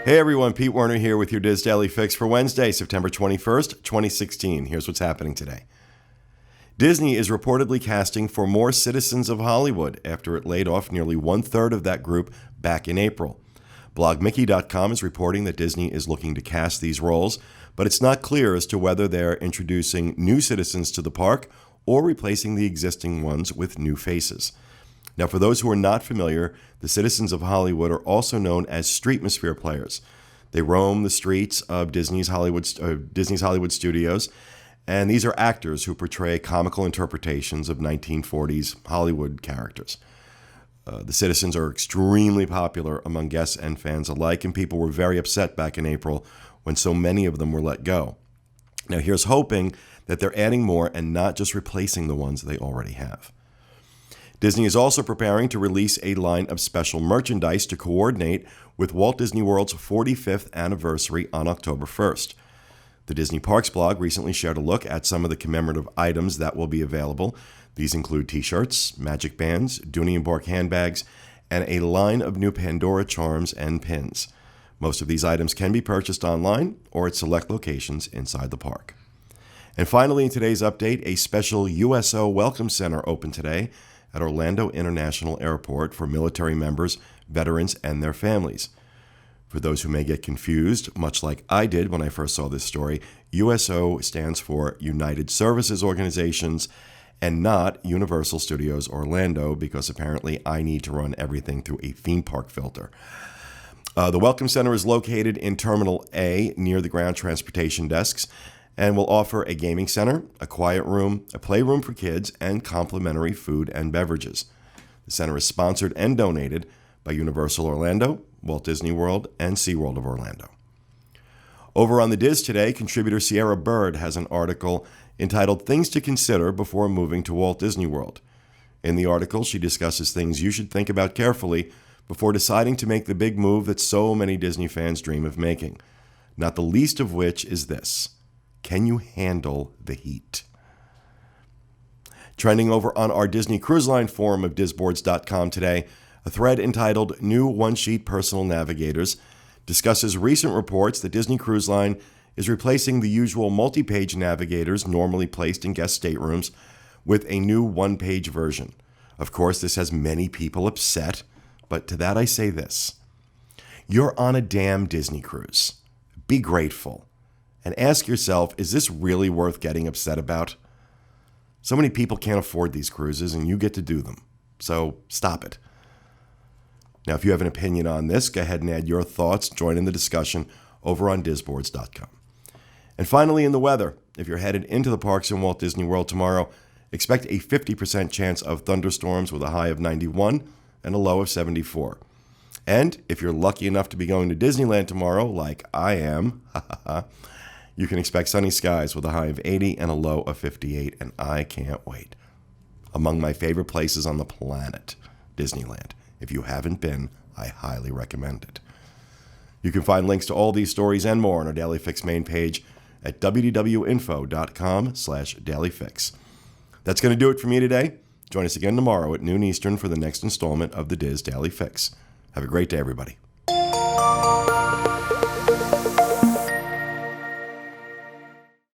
Hey everyone, Pete Werner here with your Diz Daily Fix for Wednesday, September 21st, 2016. Here's what's happening today. Disney is reportedly casting for more Citizens of Hollywood after it laid off nearly one-third of that group back in April. BlogMickey.com is reporting that Disney is looking to cast these roles, but it's not clear as to whether they're introducing new citizens to the park or replacing the existing ones with new faces. Now, for those who are not familiar, the Citizens of Hollywood are also known as Streetmosphere players. They roam the streets of Disney's Hollywood studios, and these are actors who portray comical interpretations of 1940s Hollywood characters. The Citizens are extremely popular among guests and fans alike, and people were very upset back in April when so many of them were let go. Now, here's hoping that they're adding more and not just replacing the ones they already have. Disney is also preparing to release a line of special merchandise to coordinate with Walt Disney World's 45th anniversary on October 1st. The Disney Parks blog recently shared a look at some of the commemorative items that will be available. These include t-shirts, magic bands, Dooney and Bourke handbags, and a line of new Pandora charms and pins. Most of these items can be purchased online or at select locations inside the park. And finally, in today's update, a special USO Welcome Center opened today at Orlando International Airport for military members, veterans, and their families. For those who may get confused, much like I did when I first saw this story, USO stands for United Services Organizations and not Universal Studios Orlando, because apparently I need to run everything through a theme park filter. The Welcome Center is located in Terminal A near the ground transportation desks, and will offer a gaming center, a quiet room, a playroom for kids, and complimentary food and beverages. The center is sponsored and donated by Universal Orlando, Walt Disney World, and SeaWorld of Orlando. Over on the Diz today, contributor Sierra Bird has an article entitled Things to Consider Before Moving to Walt Disney World. In the article, she discusses things you should think about carefully before deciding to make the big move that so many Disney fans dream of making, not the least of which is this: can you handle the heat? Trending over on our Disney Cruise Line forum of DizBoards.com today, a thread entitled New One-Sheet Personal Navigators discusses recent reports that Disney Cruise Line is replacing the usual multi-page navigators normally placed in guest staterooms with a new one-page version. Of course, this has many people upset, but to that I say this: you're on a damn Disney cruise. Be grateful. And ask yourself, is this really worth getting upset about? So many people can't afford these cruises, and you get to do them. So stop it. Now, if you have an opinion on this, go ahead and add your thoughts. Join in the discussion over on DizBoards.com. And finally, in the weather, if you're headed into the parks in Walt Disney World tomorrow, expect a 50% chance of thunderstorms with a high of 91 and a low of 74. And if you're lucky enough to be going to Disneyland tomorrow, like I am, you can expect sunny skies with a high of 80 and a low of 58, and I can't wait. Among my favorite places on the planet, Disneyland. If you haven't been, I highly recommend it. You can find links to all these stories and more on our Daily Fix main page at www.info.com/dailyfix. That's going to do it for me today. Join us again tomorrow at noon Eastern for the next installment of the Diz Daily Fix. Have a great day, everybody.